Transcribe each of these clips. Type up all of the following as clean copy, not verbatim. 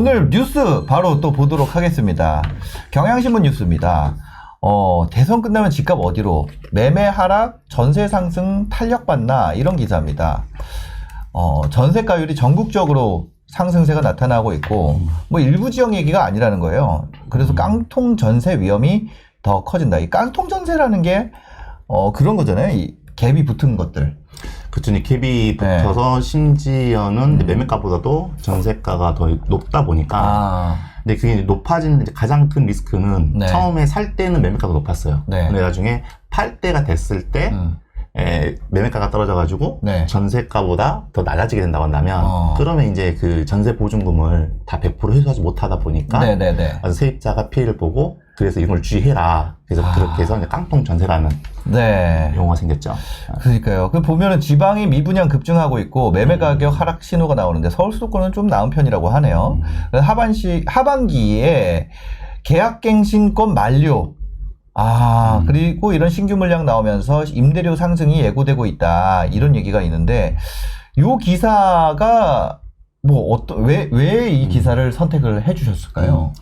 오늘 뉴스 바로 또 보도록 하겠습니다. 경향신문 뉴스입니다. 대선 끝나면 집값 어디로? 매매 하락, 전세 상승 탄력받나? 이런 기사입니다. 전세가율이 전국적으로 상승세가 나타나고 있고, 뭐 일부 지역 얘기가 아니라는 거예요. 그래서 깡통 전세 위험이 더 커진다. 이 깡통 전세라는 게, 그런 거잖아요. 이 갭이 붙은 것들. 그쵸, 갭이 붙어서 심지어는 매매가보다도 전세가가 더 높다 보니까. 근데 그게 높아지는 이제 가장 큰 리스크는 처음에 살 때는 매매가가 높았어요. 근데 나중에 팔 때가 됐을 때 매매가가 떨어져가지고 전세가보다 더 낮아지게 된다고 한다면 그러면 이제 그 전세 보증금을 다 100% 회수하지 못하다 보니까 아주 세입자가 피해를 보고 그래서 이걸 주의해라. 그래서 그렇게 해서 이제 깡통 전세라는 용어가 생겼죠. 그러니까요. 그 보면은 지방이 미분양 급증하고 있고 매매 가격 하락 신호가 나오는데 서울 수도권은 좀 나은 편이라고 하네요. 하반기에 계약갱신권 만료. 그리고 이런 신규 물량 나오면서 임대료 상승이 예고되고 있다. 이런 얘기가 있는데, 요 기사가, 왜 이 기사를 선택을 해 주셨을까요?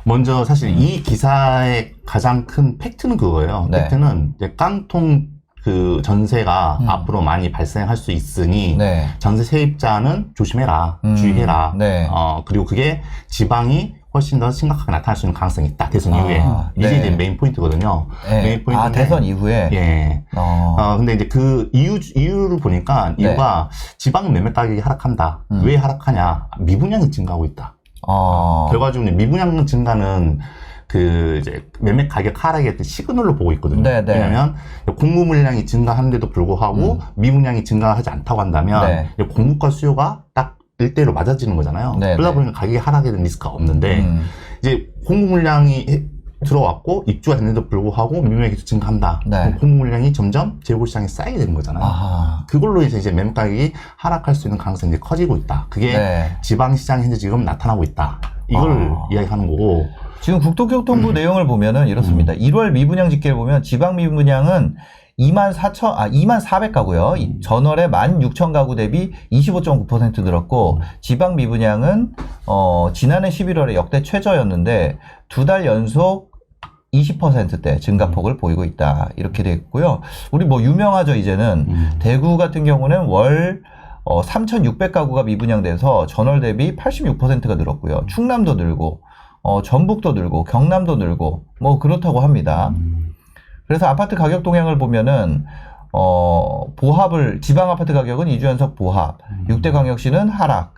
먼저 사실 이 기사의 가장 큰 팩트는 그거예요. 팩트는 이제 깡통 그 전세가 앞으로 많이 발생할 수 있으니 전세 세입자는 조심해라, 주의해라. 그리고 그게 지방이 훨씬 더 심각하게 나타날 수 있는 가능성이 있다. 대선 이후에. 이게 이제 메인 포인트거든요. 메인 포인트인데. 대선 이후에? 예. 근데 이제 그 이유를 보니까 이유가 지방 매매 가격이 하락한다. 왜 하락하냐? 미분양이 증가하고 있다. 결과적으로 미분양 증가는 그 이제 매매 가격 하락의 시그널로 보고 있거든요. 왜냐면 공급 물량이 증가하는데도 불구하고 미분양이 증가하지 않다고 한다면 공급과 수요가 딱 1대1로 맞아지는 거잖아요. 그러다 보니까 가격이 하락에 대한 리스크가 없는데 이제 공급 물량이 들어왔고 입주가 됐는데도 불구하고 미분양이 계속 증가한다. 공급 물량이 점점 재고시장에 쌓이게 되는 거잖아요. 그걸로 이제 매매 가격이 하락할 수 있는 가능성이 이제 커지고 있다. 그게 지방시장에 현재 지금 나타나고 있다. 이걸 이야기하는 거고. 지금 국토교통부 내용을 보면은 이렇습니다. 1월 미분양 집계를 보면 지방 미분양은 24,000가구요. 전월에 16,000가구 대비 25.9% 늘었고, 지방 미분양은, 지난해 11월에 역대 최저였는데, 2달 연속 20%대 증가폭을 보이고 있다. 이렇게 돼 있고요. 우리 유명하죠, 이제는. 대구 같은 경우는 월, 3,600가구가 미분양돼서 전월 대비 86%가 늘었고요. 충남도 늘고, 전북도 늘고, 경남도 늘고, 그렇다고 합니다. 그래서 아파트 가격 동향을 보면은, 지방 아파트 가격은 2주 연속 보합, 6대 광역시는 하락,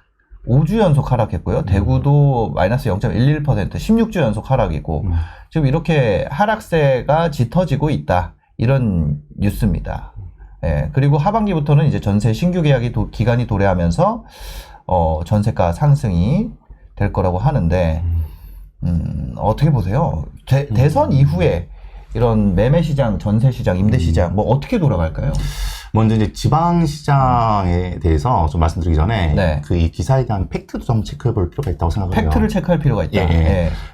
5주 연속 하락했고요. 대구도 마이너스 0.11%, 16주 연속 하락이고, 지금 이렇게 하락세가 짙어지고 있다. 이런 뉴스입니다. 그리고 하반기부터는 이제 전세 신규 계약이 기간이 도래하면서, 전세가 상승이 될 거라고 하는데, 어떻게 보세요? 대선 이후에 이런 매매 시장, 전세 시장, 임대 시장 어떻게 돌아갈까요? 먼저 이제 지방 시장에 대해서 좀 말씀드리기 전에 이 기사에 대한 팩트도 좀 체크해 볼 필요가 있다고 생각해요. 팩트를 체크할 필요가 있다.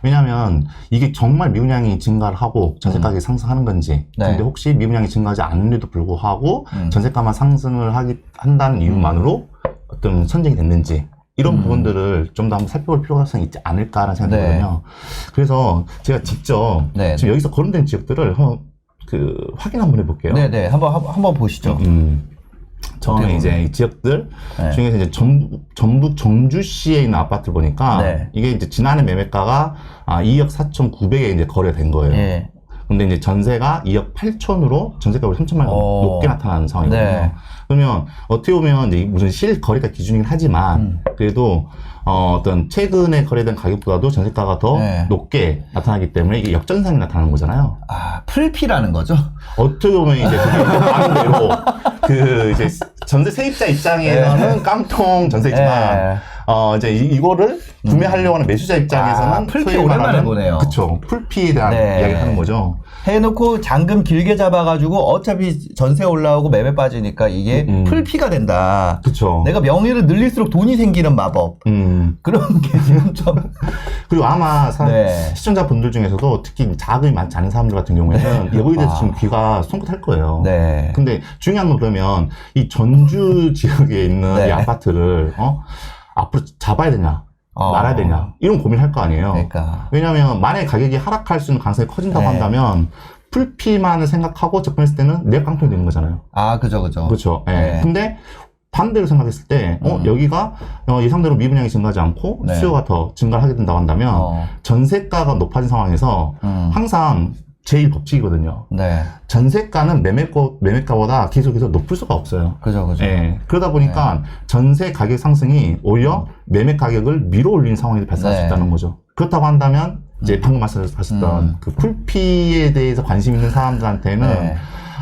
왜냐하면 이게 정말 미분양이 증가를 하고 전세 가격이 상승하는 건지, 근데 혹시 미분양이 증가하지 않는데도 불구하고 전세가만 상승을 한다는 이유만으로 어떤 선정이 됐는지, 이런 부분들을 좀 더 한번 살펴볼 필요성이 있지 않을까라는 생각이 들거든요. 그래서 제가 직접 지금 여기서 거론된 지역들을 확인 한번 해볼게요. 한번 보시죠. 저는 이제 이 지역들 중에서 이제 전북 정주시에 있는 아파트를 보니까 이게 이제 지난해 매매가가 2억 4,900에 이제 거래가 된 거예요. 근데 이제 전세가 2억 8천으로 전세가보다 3천만 원 높게 나타나는 상황이거든요. 그러면 어떻게 보면 이제 무슨 실거래가 기준이긴 하지만 그래도 어떤 최근에 거래된 가격보다도 전세가가 더 높게 나타나기 때문에 이게 역전상이 나타나는 거잖아요. 풀피라는 거죠? 어떻게 보면 이제 아는 대로 그 이제 전세 세입자 입장에서는 깡통 전세지만 이제 이거를 구매하려고 하는 매수자 입장에서는 풀피 오랜만에 보네요. 그쵸. 풀피에 대한 이야기를 하는 거죠. 해놓고 잔금 길게 잡아가지고 어차피 전세 올라오고 매매 빠지니까 이게 풀피가 된다. 그쵸. 내가 명의를 늘릴수록 돈이 생기는 마법. 그런 게 지금 좀. 그리고 아마 시청자분들 중에서도 특히 자금이 많지 않은 사람들 같은 경우에는 이거에 대해서 지금 귀가 송긋할 거예요. 근데 중요한 건 그러면 이 전주 지역에 있는 이 아파트를 앞으로 잡아야 되냐? 말아야 되냐 이런 고민할 거 아니에요. 그러니까. 왜냐하면 만약에 가격이 하락할 수 있는 가능성이 커진다고 네. 한다면 풀피만을 생각하고 접근했을 때는 내가 깡통이 되는 거잖아요. 그죠. 그렇죠. 예. 네. 근데 반대로 생각했을 때 여기가 예상대로 미분양이 증가하지 않고 네. 수요가 더 증가를 하게 된다고 한다면 전세가가 높아진 상황에서 항상 제일 법칙이거든요. 네. 전세가는 매매가보다 계속해서 높을 수가 없어요. 그죠. 예. 그러다 보니까 전세 가격 상승이 오히려 매매 가격을 밀어 올리는 상황이 발생할 수 있다는 거죠. 그렇다고 한다면 이제 방금 말씀하셨던 그 풀피에 대해서 관심 있는 사람들한테는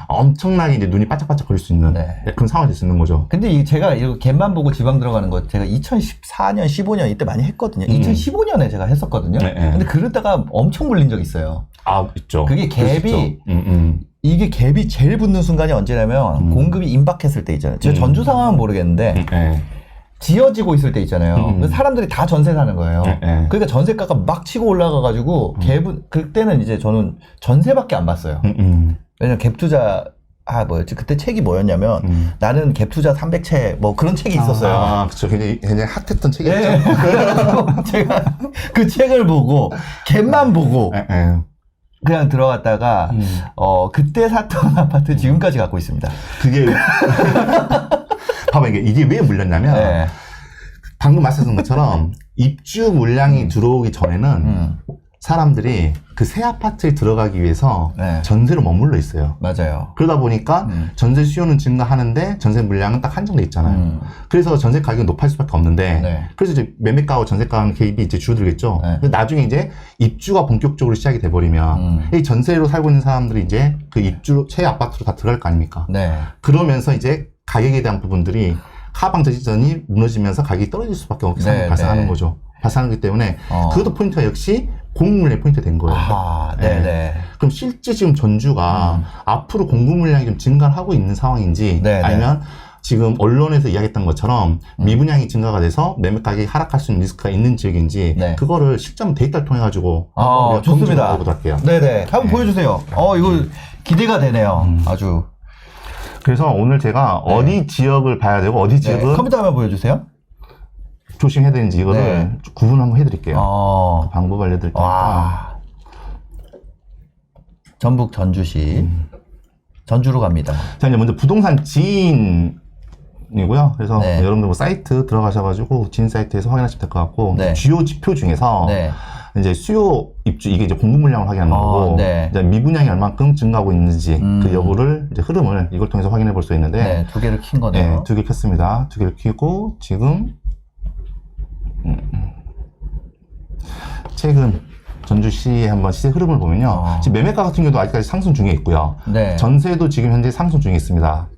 엄청나게 이제 눈이 반짝반짝 거릴 수 있는 그런 상황이 될 수 있는 거죠. 근데 제가 이거 갭만 보고 지방 들어가는 거 제가 2014년, 15년 이때 많이 했거든요. 2015년에 제가 했었거든요. 근데 그러다가 엄청 물린 적이 있어요. 있죠. 그게 갭이 이게 갭이 제일 붙는 순간이 언제냐면 공급이 임박했을 때 있잖아요. 제가 전주 상황은 모르겠는데 지어지고 있을 때 있잖아요. 사람들이 다 전세 사는 거예요. 그러니까 전세가가 막 치고 올라가가지고 갭은 그때는 이제 저는 전세밖에 안 봤어요. 왜냐면 갭 투자 뭐였지? 그때 책이 뭐였냐면 나는 갭 투자 300채 뭐 그런 책이 있었어요. 그렇죠. 굉장히 핫했던 책이었죠. 네. 제가 그 책을 보고 갭만 보고 그냥 들어갔다가 그때 샀던 아파트 지금까지 갖고 있습니다. 그게 봐봐 이게 왜 물렸냐면 방금 말씀하신 것처럼 입주 물량이 들어오기 전에는 사람들이 그 새 아파트에 들어가기 위해서 전세로 머물러 있어요. 맞아요. 그러다 보니까 전세 수요는 증가하는데 전세 물량은 딱 한정돼 있잖아요. 그래서 전세 가격이 높아질 수밖에 없는데 그래서 이제 매매가와 전세가 개입이 이제 줄어들겠죠. 근데 나중에 이제 입주가 본격적으로 시작이 돼버리면 이 전세로 살고 있는 사람들이 이제 그 입주 새 아파트로 다 들어갈 거 아닙니까? 그러면서 이제 가격에 대한 부분들이 하방 저지선이 무너지면서 가격이 떨어질 수밖에 없는 상황이 발생하는 거죠. 발생하기 때문에 그것도 포인트가 역시 공급 물량의 포인트가 된 거예요. 그럼 실제 지금 전주가 앞으로 공급 물량이 좀 증가를 하고 있는 상황인지 아니면 지금 언론에서 이야기했던 것처럼 미분양이 증가가 돼서 매매 가격이 하락할 수 있는 리스크가 있는 지역인지 그거를 실전 데이터를 통해 가지고 좋습니다. 해보도록 할게요. 한번 보여주세요. 이거 기대가 되네요. 아주. 그래서 오늘 제가 어디 지역을 봐야 되고 어디 지역을 컴퓨터 한번 보여주세요. 조심해야 되는지 이거를 구분 한번 해드릴게요. 그 방법 알려드릴 테니까. 전북 전주시 전주로 갑니다. 자 이제 먼저 부동산 지인이고요. 그래서 여러분들 뭐 사이트 들어가셔가지고 지인 사이트에서 확인하시면 될 것 같고 주요 지표 중에서 이제 수요 입주 이게 이제 공급 물량을 확인하는 거고 이제 미분양이 얼만큼 증가하고 있는지 그 여부를 이제 흐름을 이걸 통해서 확인해 볼 수 있는데 두 개를 킨 거네요. 두 개 켰습니다. 두 개를 켜고 지금 최근 전주시의 한번 시세 흐름을 보면요. 지금 매매가 같은 경우도 아직까지 상승 중에 있고요. 전세도 지금 현재 상승 중에 있습니다.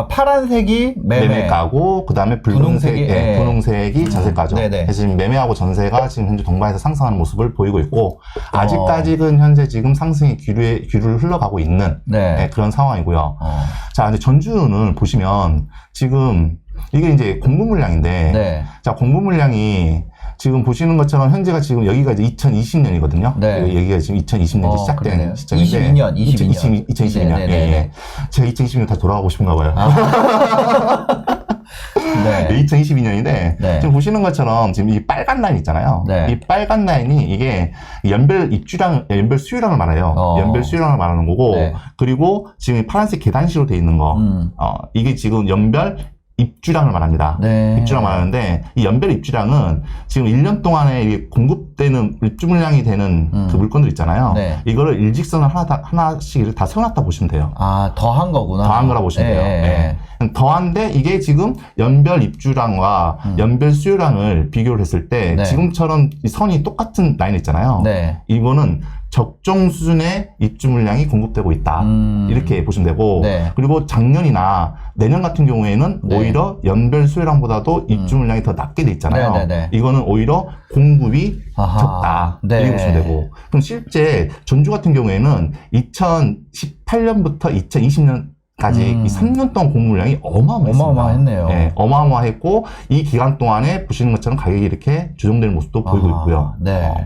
파란색이 매매가고 그 다음에 분홍색이 전세가죠. 지금 매매하고 전세가 지금 현재 동반해서 상승하는 모습을 보이고 있고 아직까지는 현재 지금 상승의 기류를 흘러가고 있는 그런 상황이고요. 자, 근데 전주는 보시면 지금 이게 이제 공급 물량인데 자, 공급 물량이 지금 보시는 것처럼 현재가 지금 여기가 이제 2020년이거든요. 여기가 지금 2020년에 시작된 시점인데 2022년. 제가 2022년 다시 돌아가고 싶은가 봐요. 2022년인데 지금 보시는 것처럼 지금 이 빨간 라인 있잖아요. 이 빨간 라인이 이게 연별 수요량을 말해요. 연별 수요량을 말하는 거고 그리고 지금 파란색 계단식으로 되어 있는 거 이게 지금 연별 입주량을 말합니다. 입주량 말하는데 이 연별 입주량은 지금 1년 동안에 공급되는 입주 물량이 되는 그 물건들 있잖아요. 이거를 일직선을 하나씩 다 세워놨다 보시면 돼요. 더한 거구나. 더한 거라 보시면 돼요. 더한데 이게 지금 연별 입주량과 연별 수요량을 비교를 했을 때 지금처럼 이 선이 똑같은 라인 있잖아요. 이거는 적정 수준의 입주 물량이 공급되고 있다. 이렇게 보시면 되고 그리고 작년이나 내년 같은 경우에는 오히려 연별 수요량보다도 입주 물량이 더 낮게 돼 있잖아요. 이거는 오히려 공급이 적다. 이렇게 보시면 되고 그럼 실제 전주 같은 경우에는 2018년부터 2020년 까지 이 3년 동안 공급 물량이 어마어마했습니다. 어마어마했네요. 어마어마했고 이 기간 동안에 보시는 것처럼 가격이 이렇게 조정되는 모습도 보이고 있고요.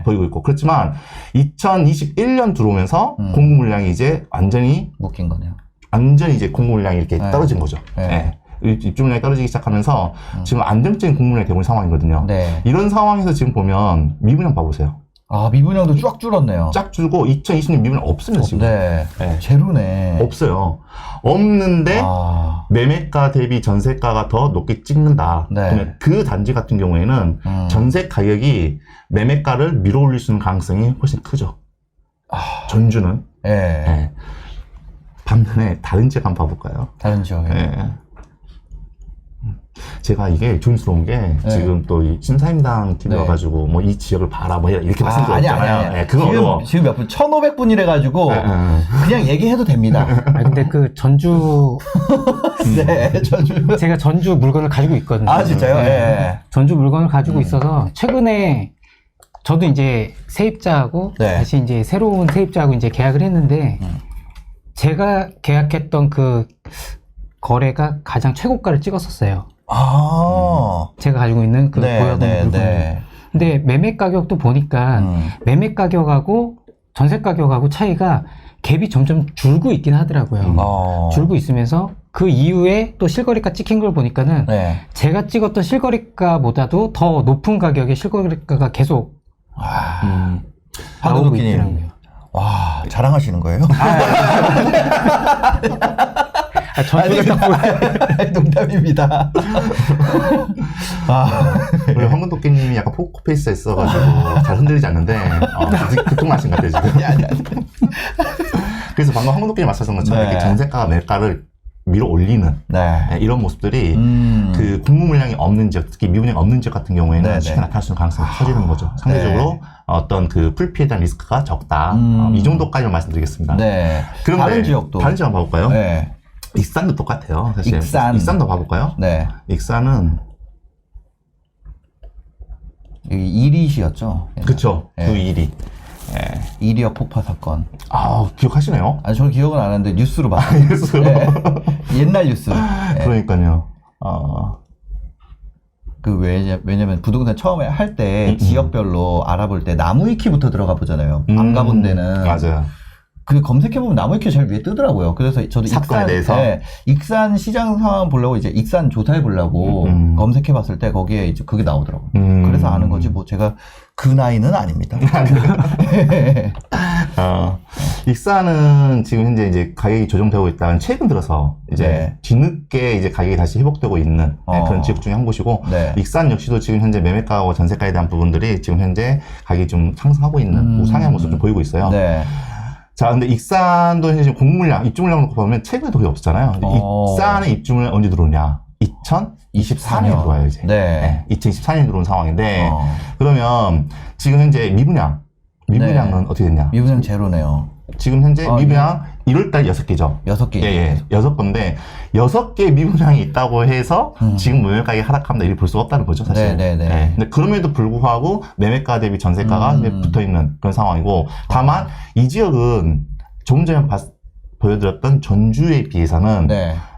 보이고 있고 그렇지만 2021년 들어오면서 공급 물량이 이제 완전히 묶인 거네요. 완전히 이제 공급 물량이 이렇게 떨어진 거죠. 입주 물량이 떨어지기 시작하면서 지금 안정적인 공급량이 되고 있는 상황이거든요. 네. 이런 상황에서 지금 보면 미분양 봐보세요. 아, 미분양도 쫙 줄었네요. 쫙 줄고 2020년 미분양 없습니다, 지금. 네. 네. 제로네. 없어요. 없는데 매매가 대비 전세가가 더 높게 찍는다. 네. 그러면 그 단지 같은 경우에는 전세 가격이 매매가를 밀어 올릴 수 있는 가능성이 훨씬 크죠. 전주는. 예. 네. 반면에 다른 지역 한번 봐볼까요? 다른 지역에. 네. 제가 이게 조심스러운 게 지금 또 이 신사임당 TV 와가지고 뭐 이 지역을 봐라 뭐 이렇게 말씀드렸잖아요. 네, 그건 어려워. 지금 몇 분? 1,500분이래 가지고 그냥 얘기해도 됩니다. 아 근데 그 전주 네, 전주. 제가 전주 물건을 가지고 있거든요. 아 진짜요? 예. 전주 물건을 가지고 있어서 최근에 저도 이제 세입자하고 다시 이제 새로운 세입자하고 이제 계약을 했는데 제가 계약했던 그 거래가 가장 최고가를 찍었었어요. 제가 가지고 있는 그 보유하고 있는 물건. 근데 매매 가격도 보니까 매매 가격하고 전세 가격하고 차이가 갭이 점점 줄고 있긴 하더라고요. 줄고 있으면서 그 이후에 또 실거래가 찍힌 걸 보니까는 제가 찍었던 실거래가보다도 더 높은 가격의 실거래가가 계속 나오고 있더라고요. 와, 자랑하시는 거예요? 전주를 딱 농담입니다. 우리 황금도끼님이 약간 포커페이스가 있어가지고 잘 흔들리지 않는데 두통나신 것 같아요 지금. 그래서 방금 황금도끼님 말씀하신 것처럼 이렇게 전세가가 매가를 밀어 올리는 이런 모습들이 그 공급 물량이 없는 지역, 특히 미분양이 없는 지역 같은 경우에는 쉽게 나타날 수 있는 가능성이 커지는 거죠. 상대적으로 어떤 그 풀피에 대한 리스크가 적다. 이 정도까지만 말씀드리겠습니다. 그런데 다른 지역도 다른 지역 한번 봐볼까요? 익산도 똑같아요. 사실 익산도 봐볼까요? 익산은 여기 이리시였죠? 그쵸. 그 일이. 이리역 폭파 사건. 기억하시네요? 아니, 저는 기억은 안 하는데 뉴스로 봤어요. 뉴스로? 옛날 뉴스. 그러니까요. 왜냐면 부동산 처음에 할 때 지역별로 알아볼 때 나무위키부터 들어가 보잖아요. 안 가본 데는. 맞아요. 그 검색해보면 나무위키가 제일 위에 뜨더라고요. 그래서 저도 익산 시장 상황 보려고 이제 익산 조사해보려고 검색해봤을 때 거기에 이제 그게 나오더라고요. 그래서 아는 거지, 뭐 제가 그 나이는 아닙니다. 익산은 지금 현재 이제 가격이 조정되고 있다는 최근 들어서 이제 뒤늦게 이제 가격이 다시 회복되고 있는 그런 지역 중에 한 곳이고 익산 역시도 지금 현재 매매가와 전세가에 대한 부분들이 지금 현재 가격이 좀 상승하고 있는 상향 모습을 좀 보이고 있어요. 자, 근데 익산도 현재 지금 공급 물량, 입주 물량 놓고 보면 최근에 거의 없잖아요. 익산의 입주 물량 언제 들어오냐? 2024년에 들어와요, 이제. 2024년에 들어온 상황인데, 그러면 지금 현재 미분양은 어떻게 됐냐? 미분양 제로네요. 지금 현재 미분양 1월달 6개죠. 6개. 6건데, 6개 미분양이 있다고 해서 지금 매매가격이 하락합니다. 이렇게 볼 수가 없다는 거죠, 사실. 근데 그럼에도 불구하고 매매가 대비 전세가가 붙어 있는 그런 상황이고, 다만 이 지역은 조금 전에 보여드렸던 전주에 비해서는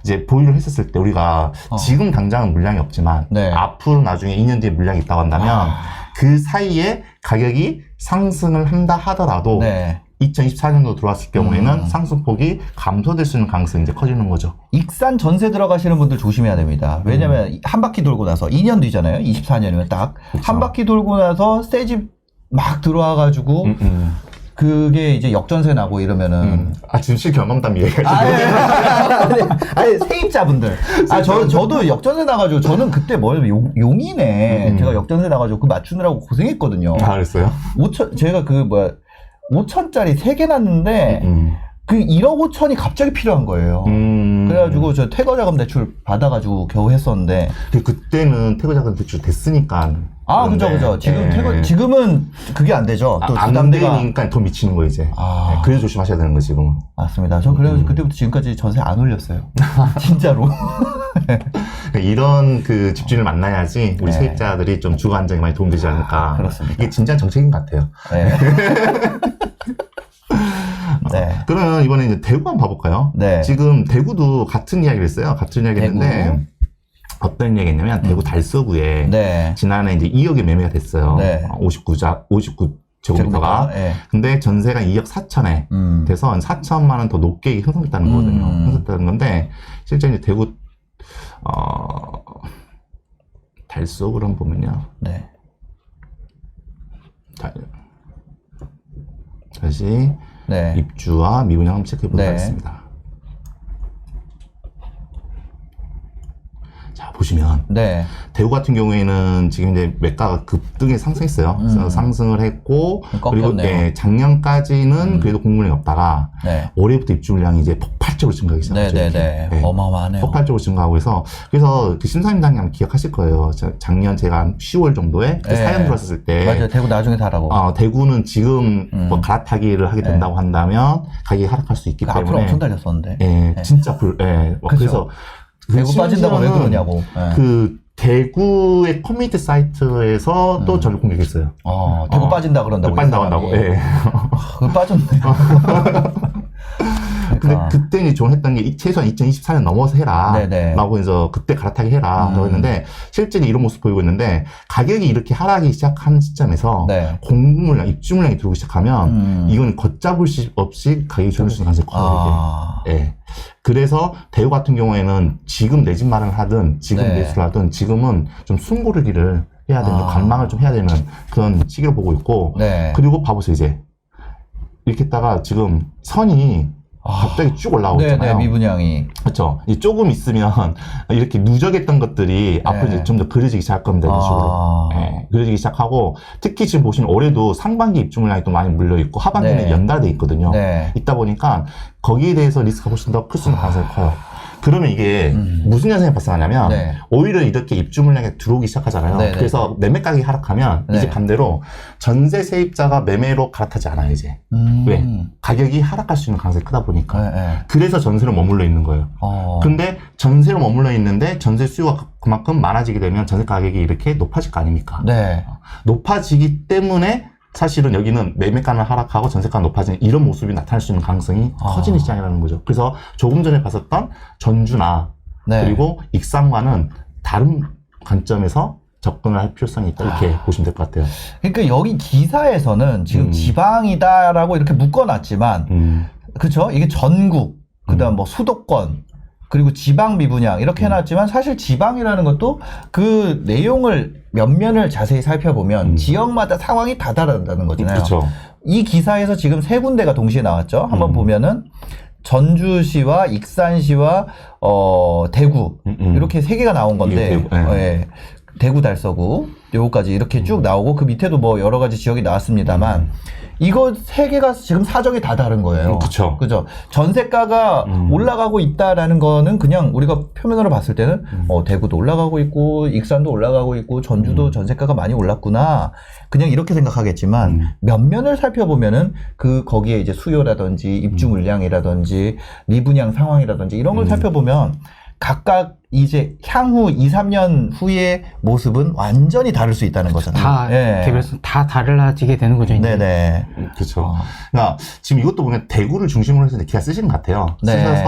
이제 보유를 했었을 때 우리가 지금 당장은 물량이 없지만 앞으로 나중에 2년 뒤에 물량이 있다고 한다면 그 사이에 가격이 상승을 한다 하더라도 2024년도 들어왔을 경우에는 상승폭이 감소될 수 있는 가능성이 이제 커지는 거죠. 익산 전세 들어가시는 분들 조심해야 됩니다. 왜냐면 한 바퀴 돌고 나서 2년 뒤잖아요. 24년이면 딱 한 바퀴 돌고 나서 새 집 막 들어와가지고 그게 이제 역전세 나고 이러면은 지금 실경험담 얘기하시는 아니 세입자분들 저도 역전세 나가지고 저는 그때 용이네 제가 역전세 나가지고 그 맞추느라고 고생했거든요. 그랬어요? 5천 제가 5천짜리 3개 났는데 그 1억 5천이 갑자기 필요한 거예요. 그래가지고 저 퇴거자금 대출 받아가지고 겨우 했었는데 그때는 퇴거자금 대출 됐으니까. 그죠. 지금은 그게 안 되죠. 또 안 되니까 더 미치는 거 이제. 그래서 조심하셔야 되는 거 지금. 맞습니다. 저 그래가지고 그때부터 지금까지 전세 안 올렸어요. 진짜로. 이런 그 집주인을 만나야지 우리 세입자들이 좀 주거 안정에 많이 도움되지 않을까. 그렇습니다. 이게 진짜 정책인 것 같아요. 그러면 이번에 이제 대구 한번 봐볼까요? 지금 대구도 같은 이야기를 했어요. 같은 이야기를 했는데 어떤 이야기냐면 대구 달서구에 지난해 이제 2억에 매매가 됐어요. 59제곱미터가. 근데 전세가 2억 4천에 돼서 4천만 원 더 높게 형성됐다는 거거든요. 형성됐다는 건데 실제 이제 대구 달속으로 한번 보면요. 네. 다시 네. 입주와 미분양 한번 체크해 보도록 네. 하겠습니다. 자, 보시면 네. 대구 같은 경우에는 지금 이제 매가가 급등에 상승했어요. 그래서 상승을 했고 그리고 꺾였네요. 작년까지는 그래도 공급량이 없다가 네. 올해부터 입주 물량이 이제 폭발적으로 증가하기 시작했죠. 네네네. 네. 어마어마하네요. 폭발적으로 증가하고 해서 그래서 그 심사임당이 아마 기억하실 거예요. 작년 제가 한 10월 정도에 그 네. 사연 들어왔을 때 맞아요. 대구 나중에 사라고. 대구는 지금 뭐 갈아타기를 하게 된다고 한다면 가격이 하락할 수 있기 때문에 앞으로 엄청 달렸었는데. 예, 진짜 그래서 대구 빠진다고 왜 심지어는 그러냐고. 네. 그 대구의 커뮤니티 사이트에서 또 저를 공격했어요. 대구 빠진다 그런다고. 빠진다고 한다고. 예. 그거 빠졌네. 근데 그때 이제 조언했던 게 최소한 2024년 넘어서 해라. 네네. 라고 해서 그때 갈아타기 해라. 라고 했는데 실제로 이런 모습 보이고 있는데 가격이 이렇게 하락이 시작한 시점에서 네. 공급 물량, 입주 물량이 들어오기 시작하면 이건 걷잡을 수 없이 가격이 조정될 수 있는 가능성이 커요. 이게. 예. 그래서 대구 같은 경우에는 지금 내 집 마련을 하든 지금 네. 매수를 하든 지금은 좀 숨고르기를 해야 되는 관망을 좀 해야 되는 그런 시기로 보고 있고 네. 그리고 봐보세요. 이제 이렇게 했다가 지금 선이 갑자기 쭉 올라오고 있잖아요. 네, 미분양이. 그렇죠. 조금 있으면 이렇게 누적했던 것들이 앞으로 이제 좀 더 그려지기 시작할 겁니다. 이런 식으로. 네, 그려지기 시작하고 특히 지금 보시면 올해도 상반기 입주 물량이 또 많이 물려 있고 하반기는 네. 연달돼 있거든요. 네. 있다 보니까 거기에 대해서 리스크가 훨씬 더 클 수 있는 가능성이 커요. 그러면 이게 무슨 현상이 발생하냐면 네. 오히려 이렇게 입주 물량이 들어오기 시작하잖아요. 네, 네. 그래서 매매 가격이 하락하면 네. 이제 반대로 전세 세입자가 매매로 갈아타지 않아요. 이제. 왜? 가격이 하락할 수 있는 가능성이 크다 보니까. 네. 그래서 전세로 머물러 있는 거예요. 근데 전세로 머물러 있는데 전세 수요가 그만큼 많아지게 되면 전세 가격이 이렇게 높아질 거 아닙니까? 네. 높아지기 때문에 사실은 여기는 매매가는 하락하고 전세가는 높아지는 이런 모습이 나타날 수 있는 가능성이 커지는 시장이라는 거죠. 그래서 조금 전에 봤었던 전주나 네. 그리고 익산과는 다른 관점에서 접근을 할 필요성이 있다 이렇게 보시면 될 것 같아요. 그러니까 여기 기사에서는 지금 지방이다라고 이렇게 묶어놨지만 그렇죠? 이게 전국, 그다음 뭐 수도권, 그리고 지방 미분양 이렇게 해놨지만 사실 지방이라는 것도 그 내용을 면면을 자세히 살펴보면 지역마다 상황이 다 다르다는 거잖아요. 그렇죠. 이 기사에서 지금 세 군데가 동시에 나왔죠. 한번 보면은 전주시와 익산시와 대구 이렇게 세 개가 나온 건데 대구, 네. 예. 대구 달서구 요거까지 이렇게 쭉 나오고 그 밑에도 뭐 여러 가지 지역이 나왔습니다만 이거 세 개가 지금 사정이 다 다른 거예요. 그렇죠. 그죠? 전세가가 올라가고 있다라는 거는 그냥 우리가 표면으로 봤을 때는 대구도 올라가고 있고 익산도 올라가고 있고 전주도 전세가가 많이 올랐구나. 그냥 이렇게 생각하겠지만 면면을 살펴보면은 거기에 이제 수요라든지 입주 물량이라든지 미분양 상황이라든지 이런 걸 살펴보면 각각 이제 향후 2, 3년 후의 모습은 완전히 다를 수 있다는 거잖아요. 다 개별성 다 달라지게 되는 거죠. 이제. 네네. 그렇죠. 그러니까 지금 이것도 보면 대구를 중심으로 해서 기사 쓰시는 것 같아요. 네.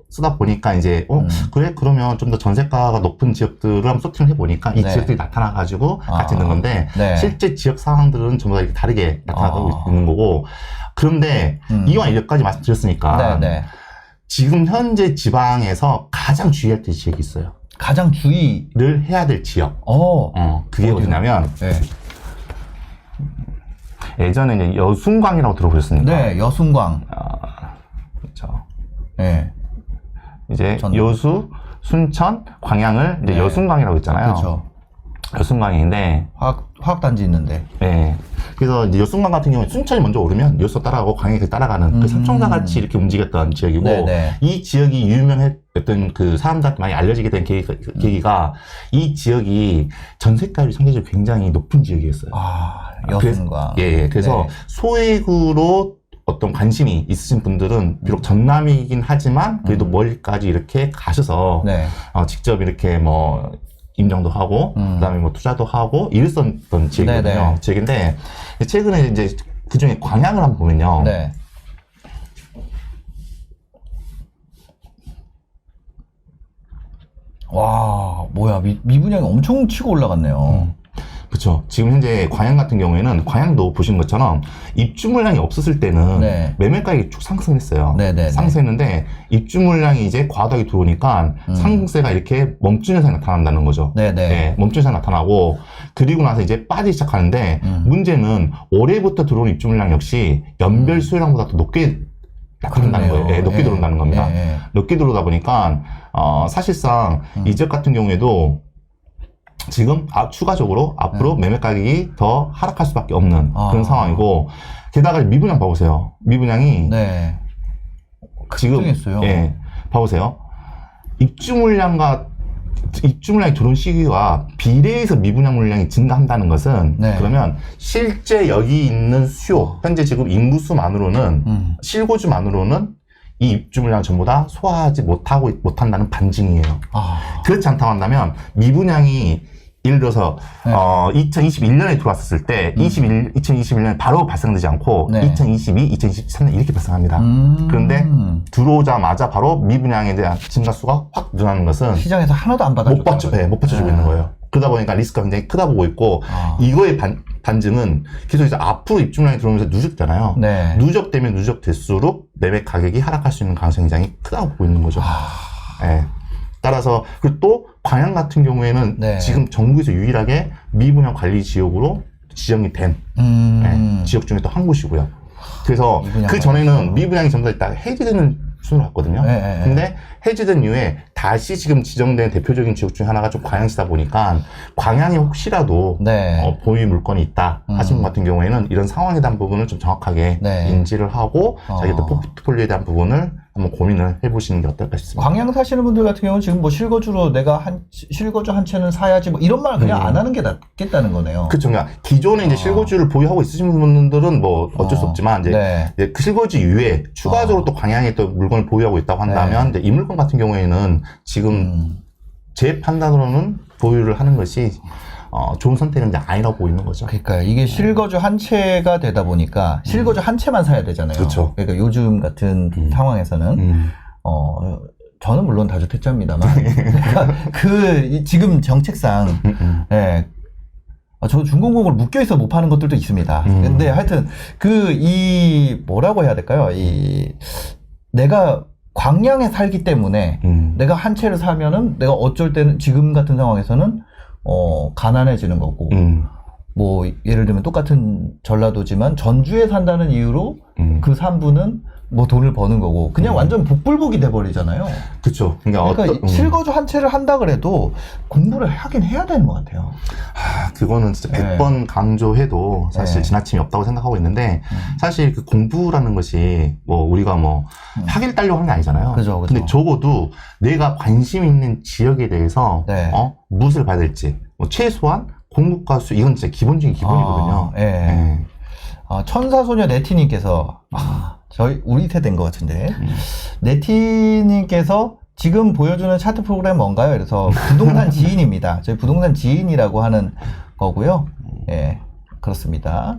쓰다 보니까 이제 그래 그러면 좀 더 전세가가 높은 지역들을 한번 소팅을 해보니까 이 네. 지역들이 나타나가지고 같이 있는 건데 네. 실제 지역 상황들은 전부 다 이렇게 다르게 나타나고 있는 거고 그런데 이왕 여기까지 말씀드렸으니까. 네네. 지금 현재 지방에서 가장 주의할 될 지역이 있어요. 가장 주의를 해야 될 지역. 그게 어디요? 어디냐면 네. 예전에 이제 여순광이라고 들어보셨습니까? 네, 여순광. 그렇죠. 네. 이제 전남. 여수, 순천, 광양을 이제 네. 여순광이라고 있잖아요. 그렇죠. 여순광인데 화학단지 있는데. 네. 그래서 이제 여순광 같은 경우는 순천이 먼저 오르면 여수 따라가고 광양이 따라가는 그 삼총사 같이 이렇게 움직였던 지역이고 네네. 이 지역이 유명했던 그 사람들한테 많이 알려지게 된 계기가 이 지역이 전세가율이 상대적으로 굉장히 높은 지역이었어요. 여순광. 그래서 네. 소액으로 어떤 관심이 있으신 분들은 비록 전남이긴 하지만 그래도 멀리까지 이렇게 가셔서 네. 직접 이렇게 뭐 임장도 하고 그다음에 뭐 투자도 하고 이랬었던 지역이거든요. 네네. 지역인데 최근에 이제 그 중에 광양을 한번 보면요. 네. 와, 뭐야. 미분양이 엄청 치고 올라갔네요. 그렇죠. 지금 현재 광양 같은 경우에는 광양도 보시는 것처럼 입주 물량이 없었을 때는 네. 매매가격이 쭉 상승했어요. 네네네. 상승했는데 입주 물량이 이제 과도하게 들어오니까 상승세가 이렇게 멈춘 현상이 나타난다는 거죠. 네네. 네, 멈춘 현상이 나타나고 그리고 나서 이제 빠지기 시작하는데 문제는 올해부터 들어오는 입주 물량 역시 연별 수요량보다 더 높게 나타난다는 그러네요. 거예요. 네, 높게 예. 들어온다는 겁니다. 예. 높게 들어오다 보니까 사실상 이 지역 같은 경우에도 지금 추가적으로 앞으로 매매 가격이 더 하락할 수밖에 없는 그런 상황이고 게다가 미분양 봐보세요. 미분양이 네. 지금 급등했어요. 예, 봐보세요. 입주 물량이 들어온 시기와 비례해서 미분양 물량이 증가한다는 것은 네. 그러면 실제 여기 있는 수요, 현재 지금 인구수만으로는 실거주만으로는 이 입주 물량 전부 다 소화하지 못한다는 반증이에요. 그렇지 않다고 한다면 미분양이 예를 들어서 네. 2021년에 들어왔을 때 2021년에 바로 발생되지 않고 네. 2022, 2023년 이렇게 발생합니다. 그런데 들어오자마자 바로 미분양에 대한 증가수가 확 늘어나는 것은 시장에서 하나도 안 받아줬다. 못 받쳐주고 있는 거예요. 그러다 보니까 리스크가 굉장히 크다 보고 있고 이거의 반증은 계속 이제 앞으로 입주 물량이 들어오면서 누적되잖아요. 네. 누적되면 누적될수록 매매 가격이 하락할 수 있는 가능성이 굉장히 크다고 보고 있는 거죠. 네. 따라서 그리고 또 광양 같은 경우에는 네. 지금 정부에서 유일하게 미분양 관리 지역으로 지정이 된 네, 지역 중에 또 한 곳이고요. 그래서 그 전에는 미분양이 전부 다 일단 해지되는 순으로 갔거든요. 네. 근데 해지된 이후에 다시 지금 지정된 대표적인 지역 중에 하나가 좀 광양시다 보니까 광양에 혹시라도 네. 보유 물건이 있다 하시는 분 같은 경우에는 이런 상황에 대한 부분을 좀 정확하게 네. 인지를 하고 자기 또 포트폴리오에 대한 부분을 한번 고민을 해보시는 게 어떨까 싶습니다. 광양 사시는 분들 같은 경우는 지금 뭐 실거주로 내가 실거주 한 채는 사야지 뭐 이런 말 그냥 안 하는 게 낫겠다는 거네요. 그렇죠. 그러니까 기존에 이제 실거주를 보유하고 있으신 분들은 뭐 어쩔 수 없지만 이제 그 실거주 이외에 추가적으로 또 광양에 또 물건을 보유하고 있다고 한다면 이제 이 물건 같은 경우에는 지금 제 판단으로는 보유를 하는 것이 좋은 선택은 이제 아니라고 보이는 거죠. 그러니까 이게 실거주 한 채가 되다 보니까 실거주 한 채만 사야 되잖아요. 그렇죠. 그러니까 요즘 같은 상황에서는 저는 물론 다주택자입니다만 그러니까 지금 정책상 저 준공공을 묶여 있어 못 파는 것들도 있습니다. 근데 하여튼 뭐라고 해야 될까요? 내가 광양에 살기 때문에 내가 한 채를 사면은 내가 어쩔 때는 지금 같은 상황에서는 가난해지는 거고 뭐 예를 들면 똑같은 전라도지만 전주에 산다는 이유로 그 산부는 뭐 돈을 버는 거고 그냥 완전 복불복이 돼버리잖아요. 그렇죠. 그러니까 실거주 한 채를 한다 그래도 공부를 하긴 해야 되는 것 같아요. 그거는 진짜 100번 강조해도 사실 지나침이 없다고 생각하고 있는데 사실 그 공부라는 것이 뭐 우리가 뭐 학위를 따려고 하는 게 아니잖아요. 그죠. 근데 적어도 내가 관심 있는 지역에 대해서 무엇을 봐야 될지 뭐 최소한 공부과수 이건 진짜 기본적인 기본이거든요. 천사소녀 네티님께서 우리 세대인 것 같은데 네티님께서 지금 보여주는 차트 프로그램 뭔가요? 그래서 부동산 지인입니다. 저희 부동산 지인이라고 하는 거고요. 예, 그렇습니다.